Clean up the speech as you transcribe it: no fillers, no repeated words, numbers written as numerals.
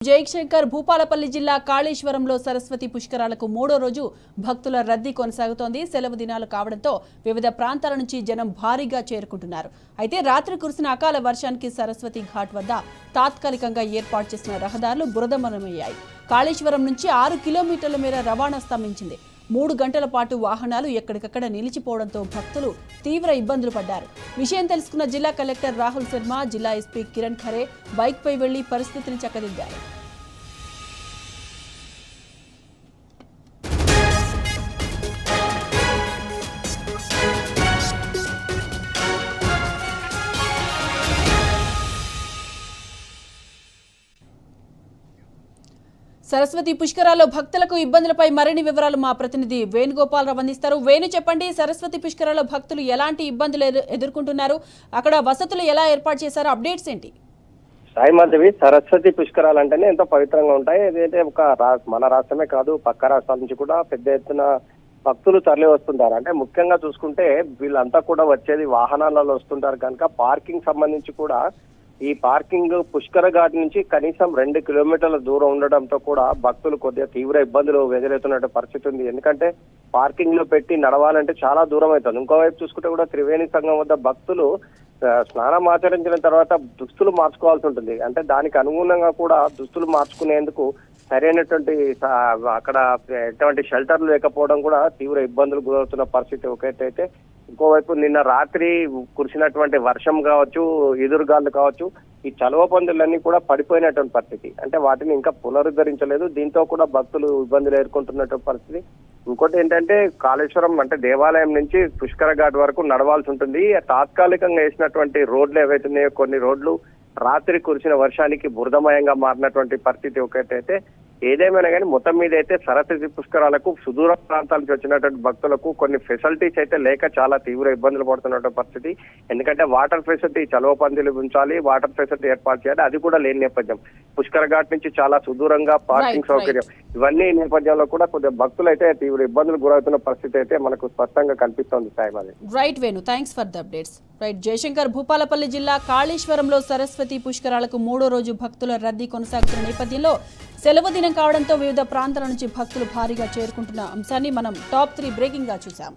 జయశంకర్ భూపాలపల్లి జిల్లా కాళేశ్వరంలో సరస్వతి పుష్కరాలకు మూడో రోజు భక్తుల రద్దీ కొనసాగుతోంది. సెలవు దినాలు కావడంతో వివిధ ప్రాంతాల నుంచి జనం భారీగా చేరుకుంటున్నారు. అయితే రాత్రి కురిసిన అకాల వర్షానికి సరస్వతి ఘాట్ వద్ద తాత్కాలికంగా ఏర్పాటు చేసిన రహదారులు బురదమయమయ్యాయి. కాళేశ్వరం నుంచి 6 కిలోమీటర్ల మేర రవాణా స్తంభించింది. 3 గంటల పాటు వాహనాలు ఎక్కడికక్కడ నిలిచిపోవడంతో భక్తులు తీవ్ర ఇబ్బందులు పడ్డారు. విషయం తెలుసుకున్న జిల్లా కలెక్టర్ రాహుల్ శర్మ, జిల్లా ఎస్పీ కిరణ్ ఖరే బైక్పై వెళ్లి పరిస్థితిని చక్కదిద్దారు. సరస్వతి పుష్కరాల్లో భక్తులకు ఇబ్బందులపై మరిన్ని వివరాలు మా ప్రతినిధి వేణుగోపాలరావు అందిస్తారు. వేణు, చెప్పండి, సరస్వతి పుష్కరాల్లో భక్తులు ఎలాంటి ఇబ్బందులు ఎదుర్కొంటున్నారు? అక్కడ వసతులు ఎలా ఏర్పాటు చేశారు? అప్డేట్స్ ఏంటి? సాయి మాధవి, సరస్వతి పుష్కరాలు అంటేనే ఎంతో పవిత్రంగా ఉంటాయి. ఏదైతే మన రాష్ట్రమే కాదు, పక్క రాష్ట్రాల నుంచి కూడా పెద్ద ఎత్తున భక్తులు తరలి వస్తుంటారు. అంటే ముఖ్యంగా చూసుకుంటే వీళ్ళంతా కూడా వచ్చేది వాహనాలలో వస్తుంటారు కనుక పార్కింగ్ సంబంధించి కూడా ఈ పార్కింగ్ పుష్కర ఘాట్ నుంచి కనీసం 2 కిలోమీటర్ల దూరం ఉండడంతో కూడా భక్తులు కొద్దిగా తీవ్ర ఇబ్బందులు ఎదురవుతున్న పరిస్థితి ఉంది. ఎందుకంటే పార్కింగ్ లో పెట్టి నడవాలంటే చాలా దూరం అవుతుంది. ఇంకోవైపు చూసుకుంటే కూడా త్రివేణి సంఘం వద్ద భక్తులు స్నానం ఆచరించిన తర్వాత దుస్తులు మార్చుకోవాల్సి ఉంటుంది. అంటే దానికి అనుగుణంగా కూడా దుస్తులు మార్చుకునేందుకు సరైనటువంటి అక్కడ ఎటువంటి షెల్టర్ లేకపోవడం కూడా తీవ్ర ఇబ్బందులు గురవుతున్న పరిస్థితి ఒకటైతే, ఇంకోవైపు నిన్న రాత్రి కురిసినటువంటి వర్షం కావచ్చు, ఎదురుగాలు కావచ్చు, ఈ చలువ పందులన్నీ కూడా పడిపోయినటువంటి పరిస్థితి. అంటే వాటిని ఇంకా పునరుద్ధరించలేదు. దీంతో కూడా భక్తులు ఇబ్బందులు ఎదుర్కొంటున్నటువంటి పరిస్థితి. ఇంకోటి ఏంటంటే కాళేశ్వరం అంటే దేవాలయం నుంచి పుష్కర ఘాట్ వరకు నడవాల్సి ఉంటుంది. తాత్కాలికంగా వేసినటువంటి రోడ్లు ఏవైతున్నాయో కొన్ని రోడ్లు రాత్రి కురిసిన వర్షానికి బురదమయంగా మారినటువంటి పరిస్థితి ఒకటైతే, ఏదేమైనా కానీ మొత్తం మీద అయితే సరస్వతి పుష్కరాలకు సుదూర ప్రాంతాల నుంచి వచ్చినటువంటి భక్తులకు కొన్ని ఫెసిలిటీస్ అయితే లేక చాలా తీవ్ర ఇబ్బందులు పడుతున్నటువంటి పరిస్థితి. ఎందుకంటే వాటర్ ఫెసిలిటీ, చలువ పందిలు ఉంచాలి, వాటర్ ఫెసిలిటీ ఏర్పాటు చేయాలి, అది కూడా లేని నేపథ్యం. పుష్కర ఘాట్ నుంచి చాలా సుదూరంగా పార్కింగ్ సౌకర్యం, ఇవన్నీ నేపథ్యంలో కూడా కొద్దిగా భక్తులు అయితే తీవ్ర ఇబ్బందులు గురవుతున్న పరిస్థితి అయితే మనకు స్పష్టంగా కనిపిస్తోంది. Saibabu, right Venu, thanks for the updates. Right, Jayashankar Bhupalpally జిల్లా కాళేశ్వరంలో సరస్వతి పుష్కరాలకు మూడో రోజు భక్తుల రద్దీ కొనసాగుతున్న నేపథ్యంలో సెలవు దినం కావడంతో వివిధ ప్రాంతాల నుంచి భక్తులు భారీగా చేరుకుంటున్న అంశాన్ని మనం టాప్ 3 బ్రేకింగ్ గా చూసాం.